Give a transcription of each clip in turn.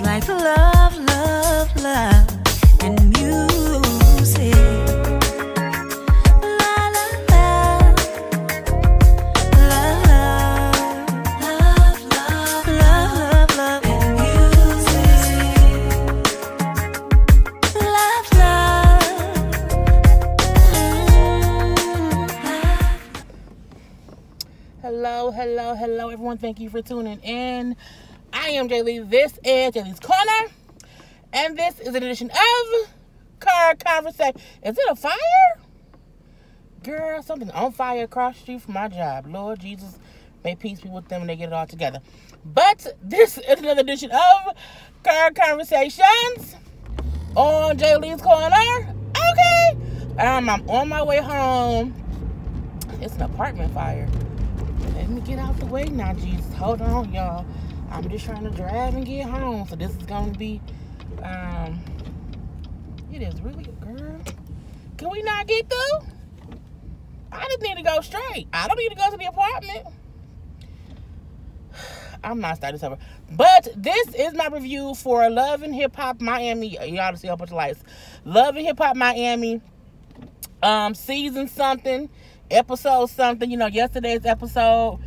like love, love, love and music. La la la, love, love, love, love, love and music. Love, love, Hello, hello, hello, everyone. Thank you for tuning in. I am Jay Lee. This is Jay Lee's Corner, and this is an edition of Car Conversation. Is it a fire? Girl, something on fire across the street from my job. Lord Jesus, may peace be with them when they get it all together. But this is another edition of Car Conversations on Jay Lee's Corner. Okay. I'm on my way home. It's an apartment fire. Let me get out the way now, Jesus. Hold on, y'all. I'm just trying to drive and get home. So this is going to be, it is really, girl. Can we not get through? I just need to go straight. I don't need to go to the apartment. I'm not starting this over. But this is my review for Love and Hip Hop Miami. Y'all see a bunch of lights. Love and Hip Hop Miami, season something. Episode something, yesterday's episode.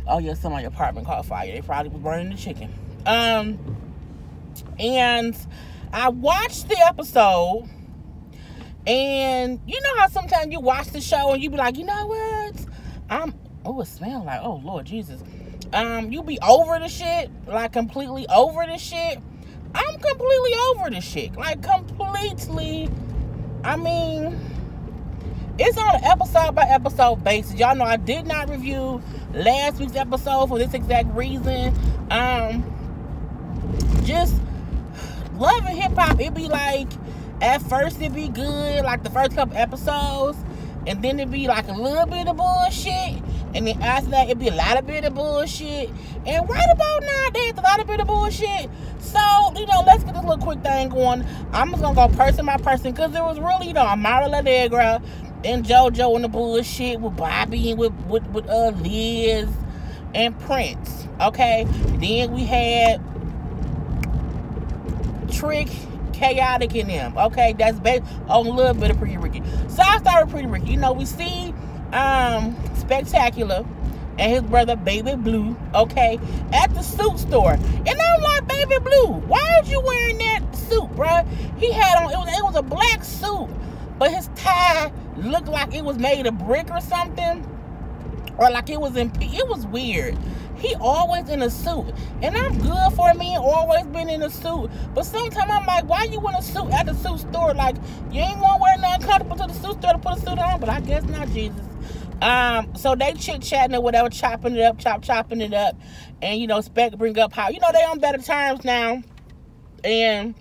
Oh yeah, somebody's apartment caught fire. They probably was burning the chicken. And I watched the episode, and you know how sometimes you watch the show and you be like, you know what? It smells like, oh Lord Jesus. You be over the shit, like completely over the shit. I'm completely over the shit, like completely. I mean, it's on an episode-by-episode basis. Y'all know I did not review last week's episode for this exact reason. Just Love and Hip Hop, it be like, at first it be good, like the first couple episodes, and then it be like a little bit of bullshit, and then after that it be a lot of bit of bullshit, and right about now there's a lot of bit of bullshit. So, let's get this little quick thing going. I'm just gonna go person by person, because it was really, Amara Ladegra and JoJo and the bullshit with Bobby and with Liz and Prince. Okay, then we had Trick, Chaotic in them. Okay, that's based on a little bit of Pretty Ricky. So I started with Pretty Ricky. We see Spectacular and his brother Baby Blue, okay, at the suit store. And I'm like, Baby Blue, why are you wearing that suit, bruh? He had on, it was a black suit, but his tie looked like it was made of brick or something, or like it was weird. He always in a suit, and I'm good for me, always been in a suit, but sometimes I'm like, why you in a suit at the suit store? Like, you ain't gonna wear nothing comfortable to the suit store to put a suit on, but I guess not, Jesus. So they chit-chatting or whatever, chopping it up, and, Spec bring up how, they on better terms now, and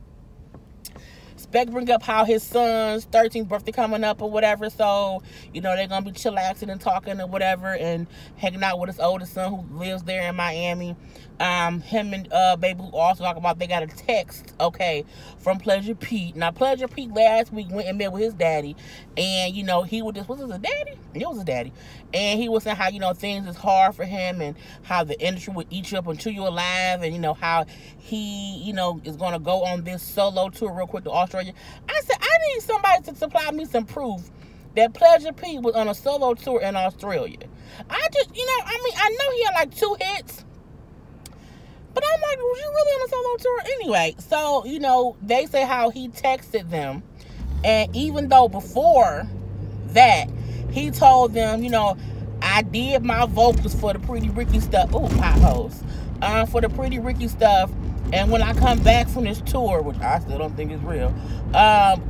Spec bring up how his son's 13th birthday coming up or whatever, so, they're gonna be chillaxing and talking or whatever, and hanging out with his oldest son who lives there in Miami. Him and Baby Blue also talk about they got a text, okay, from Pleasure Pete. Now, Pleasure Pete last week went and met with his daddy, and, he was just, was his daddy? It was his daddy. And he was saying how, things is hard for him, and how the industry would eat you up and chew you alive, and, how he, is going to go on this solo tour real quick to Australia. I said, I need somebody to supply me some proof that Pleasure Pete was on a solo tour in Australia. I just, I know he had like 2 hits, but I'm like, was you really on a solo tour? Anyway, so, they say how he texted them, and even though before that, he told them, I did my vocals for the Pretty Ricky stuff. Ooh, potholes. For the Pretty Ricky stuff, and when I come back from this tour, which I still don't think is real,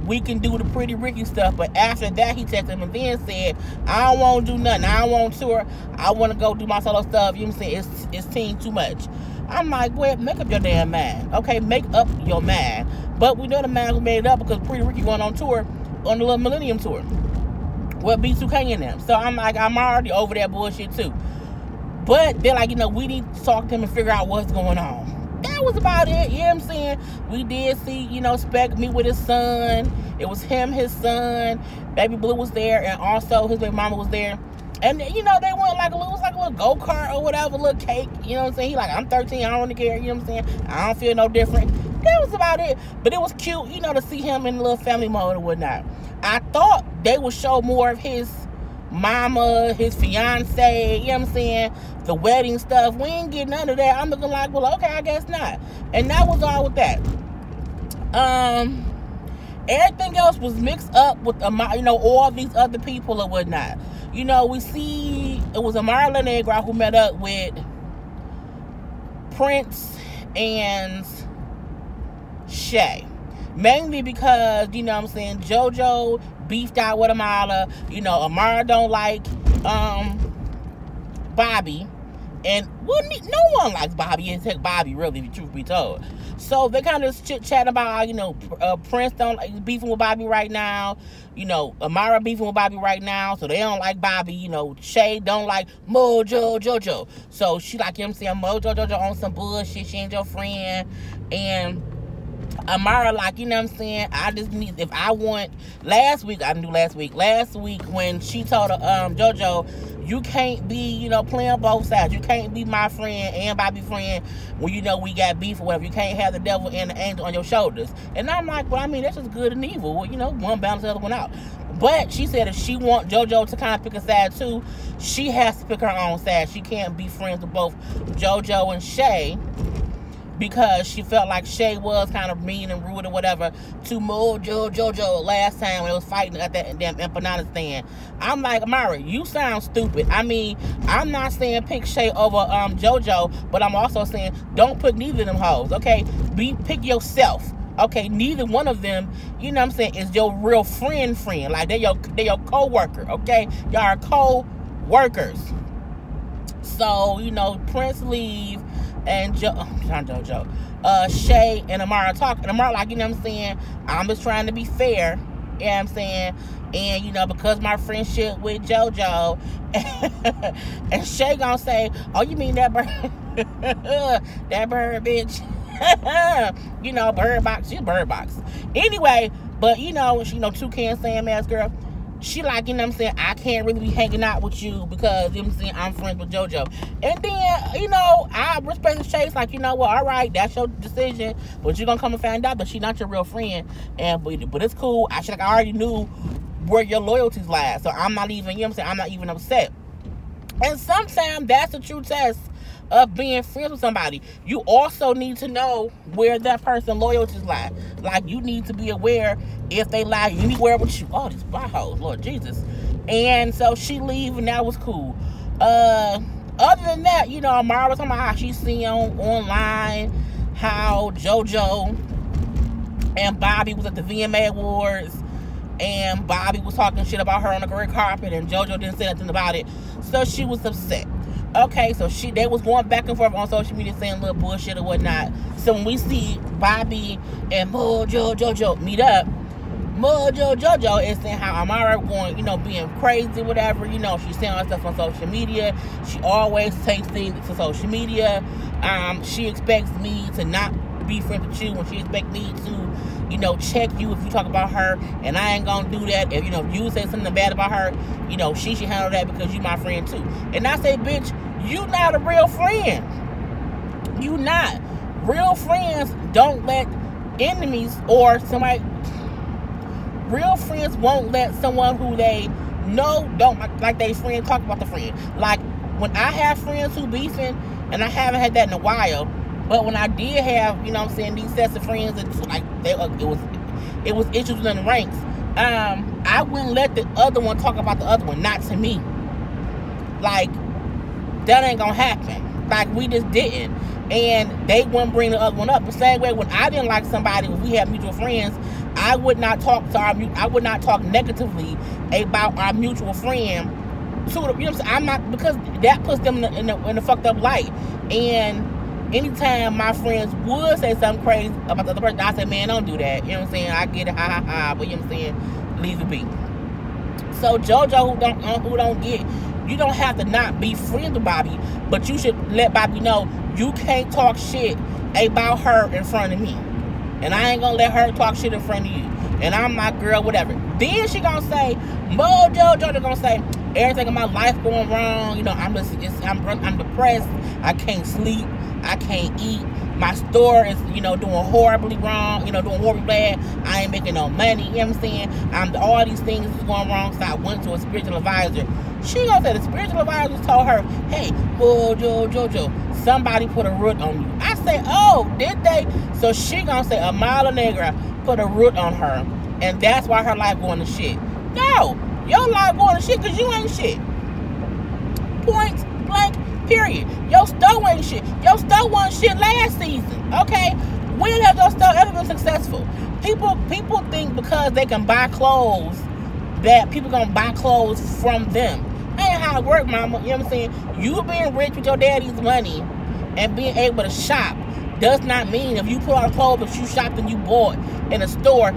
we can do the Pretty Ricky stuff. But after that, he texted him and then said, I don't want to do nothing. I don't want to tour. I want to go do my solo stuff. You know what I'm saying? It's team too much. I'm like, well, make up your damn mind. Okay, make up your mind. But we know the mind was made up because Pretty Ricky went on tour on the little Millennium Tour with B2K in them. So I'm like, I'm already over that bullshit too. But they're like, we need to talk to him and figure out what's going on. That was about it. You know what I'm saying? We did see, Spec meet with his son. It was him, his son. Baby Blue was there, and also his baby mama was there. And, they went like a little go-kart or whatever, a little cake. You know what I'm saying? He like, I'm 13, I don't really care. You know what I'm saying? I don't feel no different. That was about it. But it was cute, you know, to see him in a little family mode and whatnot. I thought they would show more of his mama, his fiance, you know what I'm saying, the wedding stuff. We ain't get none of that. I'm looking like, well, okay, I guess not. And that was all with that. Everything else was mixed up with, you know, all these other people or whatnot. You know, we see it was Amara La Negra who met up with Prince and Shay. Mainly because, you know what I'm saying, JoJo beefed out with Amara. You know, Amara don't like Bobby. And, well, no one likes Bobby except Bobby, really, truth be told. So they kind of chit-chat about how, you know, Prince don't beefing with Bobby right now. You know, Amara beefing with Bobby right now, so they don't like Bobby. You know, Shay don't like Mojo Jojo. So she like, you know what I'm saying, Mojo Jojo on some bullshit. She ain't your friend. And Amara like, you know what I'm saying, I just need, if I want, last week when she told JoJo, you can't be, you know, playing both sides. You can't be my friend and Bobby's friend when you know we got beef or whatever. You can't have the devil and the angel on your shoulders. And I'm like, well, I mean, that's just good and evil. Well, you know, one balance the other one out. But she said if she want JoJo to kind of pick a side too, she has to pick her own side. She can't be friends with both JoJo and Shay, because she felt like Shay was kind of mean and rude or whatever to Mojo Jojo last time when it was fighting at that damn empanada stand. I'm like, Amara, you sound stupid. I mean, I'm not saying pick Shay over JoJo, but I'm also saying don't pick neither of them hoes, okay? Pick yourself. Okay, neither one of them, you know what I'm saying, is your real friend. Like, they're your co-worker, okay? Y'all are co-workers. So, you know, Prince leave, and Shay and Amara talk. And Amara like, you know what I'm saying, I'm just trying to be fair, you know what I'm saying, and, you know, because my friendship with JoJo, and Shay gonna say, oh, you mean that bird, that bird, bitch. You know, bird box, she's bird box. Anyway, but, you know, she, you know, toucan Sam ass girl, she like, you know what I'm saying, I can't really be hanging out with you because, you know what I'm saying, I'm friends with JoJo. And then, you know, I respect the Chase, like, you know what, all right, that's your decision, but you're gonna come and find out that she's not your real friend. And but it's cool. I already knew where your loyalties lie, so I'm not even, you know what I'm saying, I'm not even upset. And sometimes that's the true test of being friends with somebody. You also need to know where that person's loyalties lie. Like, you need to be aware if they lie anywhere with you. Oh, these buttholes, Lord Jesus. And so she leave, and that was cool. Other than that, you know, Amara was talking about how she seen online how JoJo and Bobby was at the VMA Awards, and Bobby was talking shit about her on the red carpet, and JoJo didn't say nothing about it. So she was upset. Okay, so they was going back and forth on social media saying little bullshit or whatnot. So when we see Bobby and Mojo Jojo meet up, Mojo Jojo is saying how Amara going, you know, being crazy, whatever. You know, she's saying all stuff on social media. She always takes things to social media. She expects me to not be friends with you when she expects me to, you know, check you if you talk about her, and I ain't gonna do that. If, you know, if you say something bad about her, you know, she should handle that because you my friend too. And I say, bitch, you not a real friend. You not. Real friends don't let enemies or somebody, real friends won't let someone who they know don't like their friend talk about the friend. Like, when I have friends who beefing, and I haven't had that in a while, but when I did have, you know what I'm saying, these sets of friends, and like it was issues within the ranks, I wouldn't let the other one talk about the other one, not to me. Like, that ain't gonna happen. Like, we just didn't. And they wouldn't bring the other one up. The same way when I didn't like somebody, when we had mutual friends, I would not talk negatively about our mutual friend to the, you know what I'm saying? I'm not, because that puts them in the fucked up light. And anytime my friends would say something crazy about the other person, I say, man, don't do that. You know what I'm saying? I get it, ha ha ha, but you know what I'm saying? Leave it be. So JoJo, who don't get, you don't have to not be friends with Bobby, but you should let Bobby know you can't talk shit about her in front of me. And I ain't gonna let her talk shit in front of you. And I'm my girl, whatever. Then she gonna say, JoJo gonna say, everything in my life going wrong. You know, I'm depressed. I can't sleep. I can't eat. My store is, doing horribly wrong, doing horribly bad. I ain't making no money, you know what I'm saying? All these things is going wrong, so I went to a spiritual advisor. She gonna say the spiritual advisor told her, hey, Jojo, somebody put a root on you. I say, oh, did they? So she gonna say a mala negra put a root on her, and that's why her life going to shit. No, your life going to shit because you ain't shit. Point blank, period. Your store ain't shit. Your store wasn't shit last season, okay? When has your store ever been successful? People think because they can buy clothes that people gonna buy clothes from them. That ain't how it work, mama. You know what I'm saying? You being rich with your daddy's money and being able to shop does not mean if you put on clothes that you shopped and you bought in a store,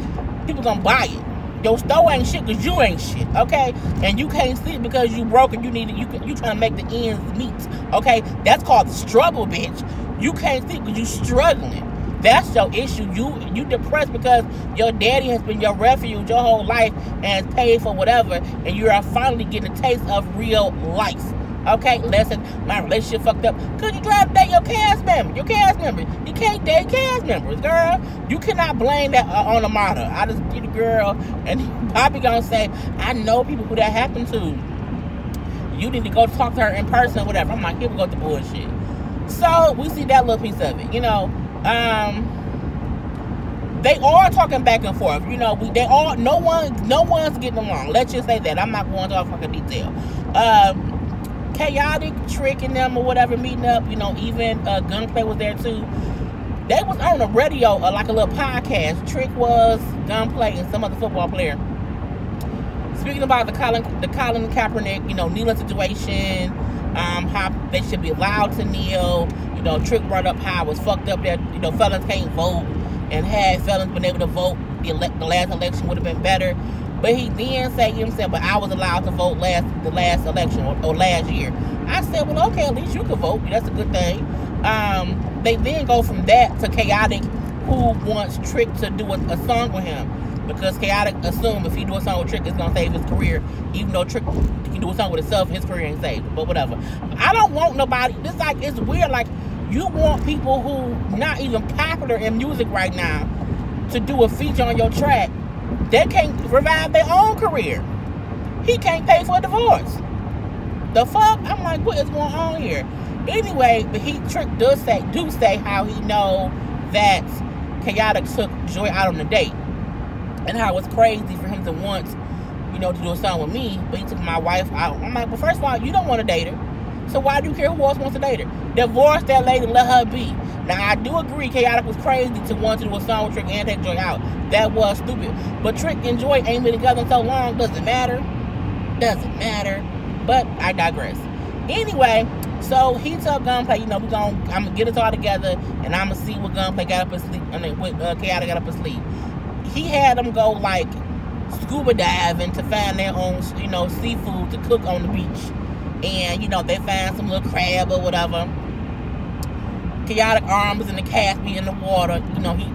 people gonna buy it. Your store ain't shit because you ain't shit, okay? And you can't sleep because you broke and you trying to make the ends meet, okay? That's called the struggle, bitch. You can't sleep because you struggling. That's your issue. You depressed because your daddy has been your refuge your whole life and has paid for whatever, and you are finally getting a taste of real life. Okay, listen, my relationship fucked up because you try to date your cast member. You can't date cast members, girl. You cannot blame that on a model. I just get a girl, and Bobby gonna say, I know people who that happened to. You need to go talk to her in person or whatever. I'm like, here we go with the bullshit. So we see that little piece of it, They are talking back and forth, no one's getting along. Let's just say that. I'm not going into fucking detail. Chaotic, Trick, and them or whatever meeting up, even Gunplay was there too. They was on the radio, like a little podcast. Trick was, Gunplay, and some other football player. Speaking about the Colin Kaepernick, kneeling situation, how they should be allowed to kneel. Trick brought up how it was fucked up that, felons can't vote, and had felons been able to vote, the last election would have been better. But he then said, but I was allowed to vote the last election or last year. I said, well, okay, at least you can vote. That's a good thing. They then go from that to Chaotic, who wants Trick to do a song with him. Because Chaotic assumed if he do a song with Trick, it's going to save his career. Even though Trick can do a song with himself, his career ain't saved. But whatever. I don't want nobody. It's weird. Like, you want people who not even popular in music right now to do a feature on your track. They can't revive their own career. He can't pay for a divorce. The fuck? I'm like, what is going on here? Anyway, but Trick do say how he know that Chaotic took Joy out on a date. And how it's crazy for him to want, to do a song with me, but he took my wife out. I'm like, well, first of all, you don't want to date her. So why do you care who else wants to date her? Divorce that lady, let her be. Now, I do agree Chaotic was crazy to want to do a song with Trick and take Joy out. That was stupid. But Trick and Joy ain't been together in so long. Doesn't matter. But I digress. Anyway, so he told Gunplay, I'm going to get us all together, and I'm going to see what Gunplay got up his sleep. What Chaotic got up his sleep. He had them go, like, scuba diving to find their own, seafood to cook on the beach. And, they find some little crab or whatever. Chaotic arm was in the cast, be in the water.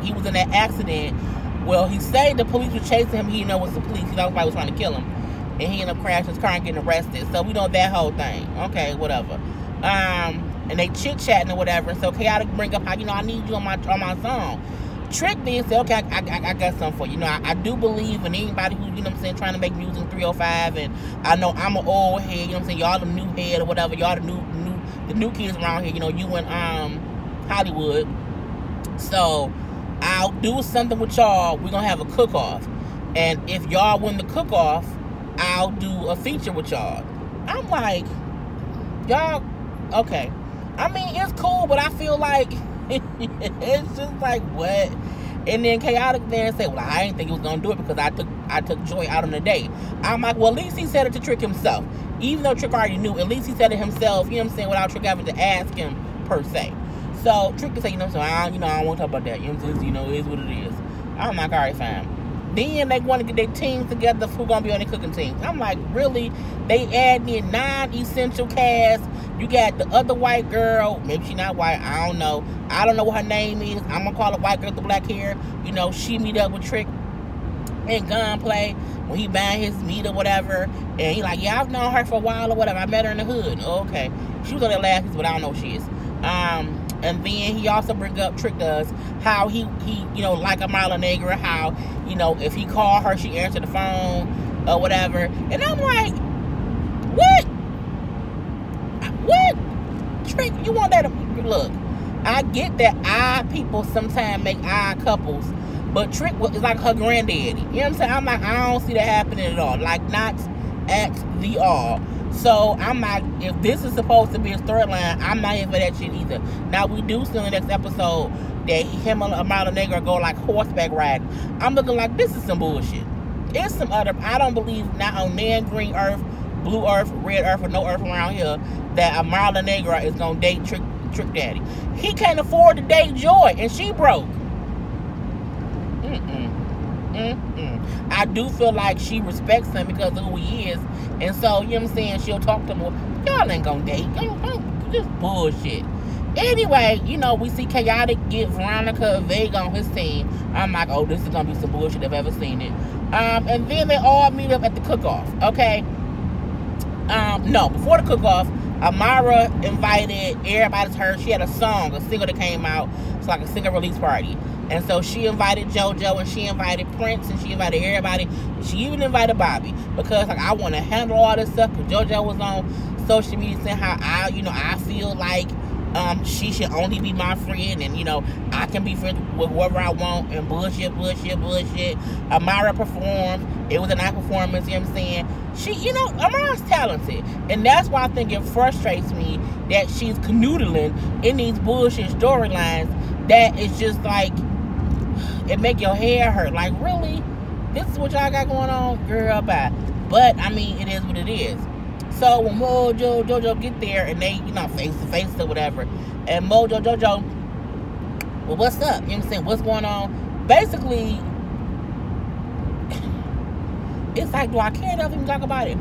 He was in that accident. Well, he said the police were chasing him. He didn't know it was the police. He thought somebody was trying to kill him. And he ended up crashing his car and getting arrested. So we know that whole thing. Okay, whatever. And they chit-chatting or whatever. So Chaotic bring up how, I need you on my song. Trick then said, okay, I got something for you. I do believe in anybody who, trying to make music in 305. And I know I'm an old head, y'all the new head or whatever. Y'all the new kids around here, you in Hollywood. So I'll do something with y'all. We're going to have a cook-off. And if y'all win the cook-off, I'll do a feature with y'all. I'm like, y'all, okay. I mean, it's cool, but I feel like it's just like, what? And then Chaotic then said, well, I didn't think he was going to do it because I took Joy out on a date. I'm like, well, at least he said it to Trick himself. Even though Trick already knew, at least he said it himself, without Trick having to ask him, per se. So Trick can say, so I don't want to talk about that. It is what it is. I'm like, all right, fine. Then they want to get their teams together who's going to be on the cooking teams. I'm like, really? They add in non-essential cast. You got the other white girl. Maybe she not white. I don't know. I don't know what her name is. I'm going to call her white girl with the black hair. She meet up with Trick and Gunplay when he buying his meat or whatever. And he like, yeah, I've known her for a while or whatever. I met her in the hood. Okay. She was on that last piece, but I don't know who she is. And then he also bring up, Trick does, how he like Amara Negra, how, if he called her, she answered the phone or whatever. And I'm like, what? Trick, you want that? Look, I get that odd people sometimes make odd couples, but Trick is like her granddaddy. You know what I'm saying? I'm like, I don't see that happening at all. Like, not at the all. So I'm like, if this is supposed to be a storyline, I'm not here for that shit either. Now, we do see in the next episode that him and Amara Negra go like horseback riding. I'm looking like, this is some bullshit. It's some other, I don't believe, not on nan green earth, blue earth, red earth, or no earth around here, that Amara Negra is gonna date Trick Daddy. He can't afford to date Joy, and she broke. I do feel like she respects him because of who he is, and so, you know what I'm saying, she'll talk to him. Y'all ain't gonna date. Just bullshit. Anyway, we see Chaotic get Veronica Vega on his team. I'm like, oh, this is gonna be some bullshit if I've ever seen it. And then they all meet up at the cook-off, okay? No, before the cook-off, Amara invited everybody to her. She had a single that came out. It's like a single release party. And so she invited JoJo, and she invited Prince, and she invited everybody. She even invited Bobby, because I want to handle all this stuff. Because JoJo was on social media saying how I feel like she should only be my friend, and I can be friends with whoever I want, and bullshit. Amara performed. It was a nice performance, you know what I'm saying? She, Amara's talented, and that's why I think it frustrates me that she's canoodling in these bullshit storylines that is just like, it make your hair hurt. Like, really? This is what y'all got going on? Girl, bye. But, I mean, it is what it is. So, when Mojo, JoJo get there, and they, face to face or whatever, and Mojo, JoJo, well, what's up? You know what I'm saying? What's going on? Basically, it's like, do I care enough to even talk about it?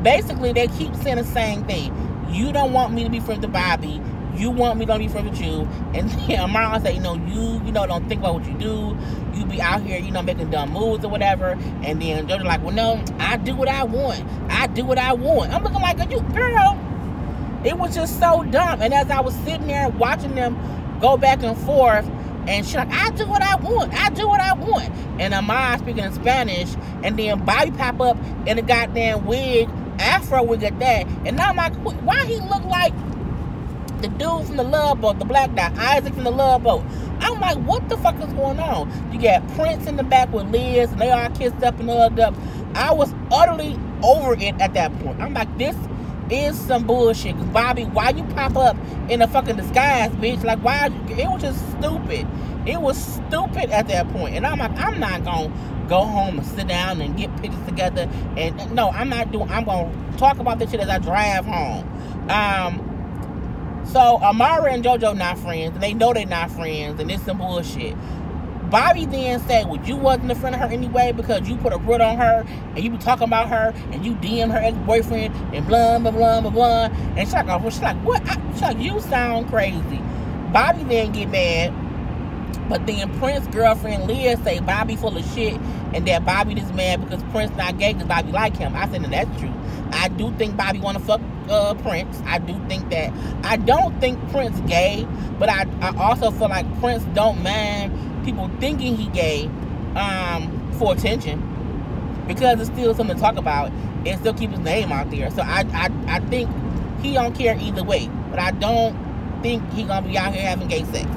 Basically, they keep saying the same thing. You don't want me to be friends with Bobby. You want me to be friends with you. And then Amara say, you don't think about what you do. You be out here, making dumb moves or whatever. And then they're like, well, no, I do what I want. I'm looking like, girl, it was just so dumb. And as I was sitting there watching them go back and forth, and she's like, I do what I want. And Amara speaking in Spanish, and then Bobby pop up in a goddamn wig, afro wig at that. And I'm like, why he look like the dude from the Love Boat, the black guy, Isaac from the Love Boat? I'm like, what the fuck is going on? You got Prince in the back with Liz, and they all kissed up and hugged up. I was utterly over it at that point. I'm like, this is some bullshit. Because Bobby, why you pop up in a fucking disguise, bitch? Like, why? It was just stupid. It was stupid at that point. And I'm like, I'm not going to go home and sit down and get pictures together. And no, I'm going to talk about this shit as I drive home. So Amara and JoJo not friends, and they know they're not friends, and it's some bullshit. Bobby then said, well, you wasn't a friend of her anyway because you put a root on her, and you be talking about her, and you DM her ex-boyfriend, and blah, blah, blah, blah, blah. And she's like, what? She's like, you sound crazy. Bobby then get mad, but then Prince's girlfriend Liz say Bobby full of shit, and that Bobby is mad because Prince not gay because Bobby like him. I said, no, that's true. I do think Bobby want to fuck Prince. I do think that. I don't think Prince gay, but I also feel like Prince don't mind people thinking he gay for attention, because it's still something to talk about and still keep his name out there. So I think he don't care either way, but I don't think he gonna be out here having gay sex.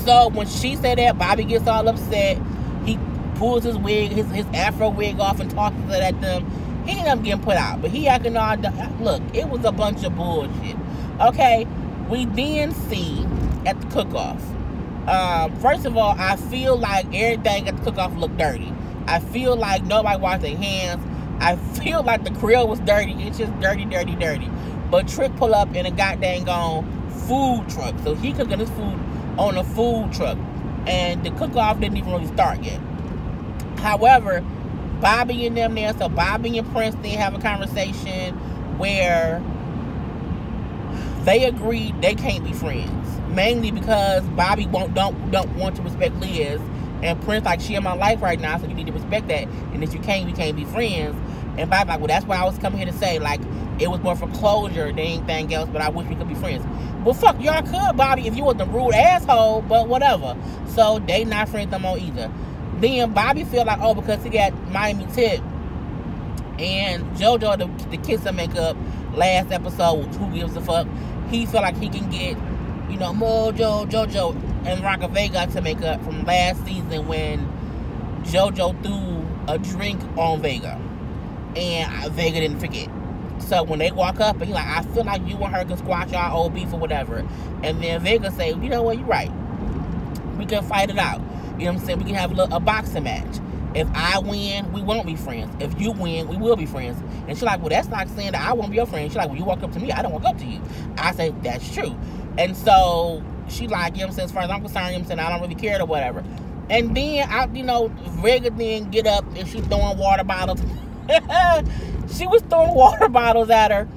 So when she said that, Bobby gets all upset. He pulls his wig, his afro wig off, and tosses it at them. He ended up getting put out, but he acting all, look, it was a bunch of bullshit. Okay, we then see at the cook-off. First of all, I feel like everything at the cook-off looked dirty. I feel like nobody washed their hands. I feel like the grill was dirty. It's just dirty. But Trick pull up in a goddamn food truck. So he cooking his food on a food truck. And the cook-off didn't even really start yet. However, Bobby and them there, so Bobby and Prince then have a conversation where they agreed they can't be friends. Mainly because Bobby don't want to respect Liz. And Prince like, she in my life right now, so you need to respect that. And if you can't, we can't be friends. And Bobby like, well, that's why I was coming here to say, like, it was more for closure than anything else, but I wish we could be friends. Well, fuck, y'all could, Bobby, if you wasn't a rude asshole, but whatever. So, they not friends no more either. Then Bobby feel like, oh, because he got Miami Tip and JoJo the kiss and makeup last episode, who gives a fuck, he feel like he can get, you know, Mojo, JoJo, and Rocket Vega to make up from last season when JoJo threw a drink on Vega. And Vega didn't forget. So when they walk up and he's like, I feel like you and her can squash our old beef or whatever. And then Vega say, you know what, you're right. We can fight it out. You know what I'm saying? We can have a boxing match. If I win, we won't be friends. If you win, we will be friends. And she's like, well, that's like saying that I won't be your friend. She's like, well, you walk up to me, I don't walk up to you. I say, that's true. And so she like, you know what I'm saying, as far as I'm concerned, you know what I'm saying, I don't really care or whatever. And then, you know, Vega then get up and she's throwing water bottles. She was throwing water bottles at her,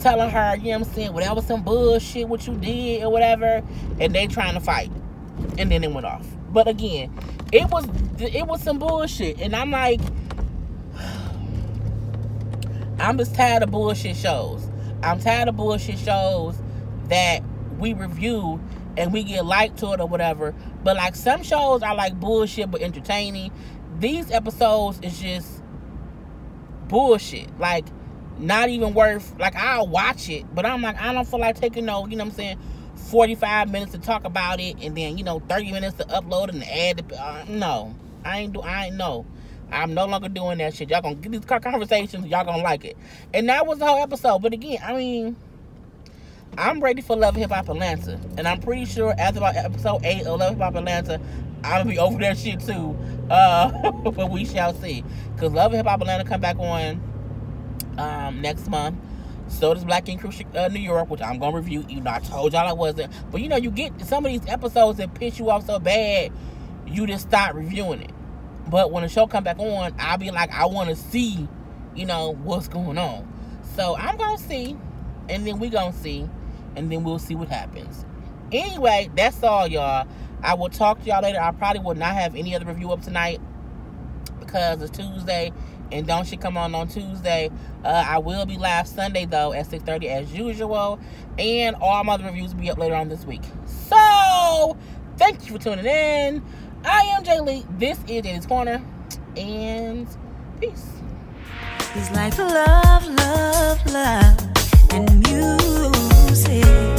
telling her, you know what I'm saying, well, that was some bullshit what you did or whatever. And they trying to fight. And then it went off. But again, it was some bullshit. And I'm like, I'm just tired of bullshit shows. I'm tired of bullshit shows that we review and we get liked to it or whatever. But like some shows are like bullshit but entertaining. These episodes is just bullshit. Like not even worth, like I'll watch it, but I'm like, I don't feel like taking no, you know what I'm saying, 45 minutes to talk about it and then, you know, 30 minutes to upload it and add no. I'm no longer doing that shit. Y'all gonna get these conversations, y'all gonna like it. And that was the whole episode. But again, I mean, I'm ready for Love Hip Hop Atlanta. And I'm pretty sure after about episode 8 of Love Hip Hop Atlanta, I'm gonna be over that shit too. But we shall see. Cause Love Hip Hop Atlanta come back on next month. So does Black Ink Crew New York, which I'm gonna review. You know, I told y'all I wasn't. But you know, you get some of these episodes that piss you off so bad, you just stop reviewing it. But when the show come back on, I'll be like, I want to see, you know, what's going on. So I'm gonna see, and then we gonna see, and then we'll see what happens. Anyway, that's all, y'all. I will talk to y'all later. I probably will not have any other review up tonight because it's Tuesday. And don't shit come on Tuesday. I will be live Sunday, though, at 6:30 as usual. And all my other reviews will be up later on this week. So, thank you for tuning in. I am Jay Lee. This is Danny's Corner. And peace. It's like love, love, love, and music.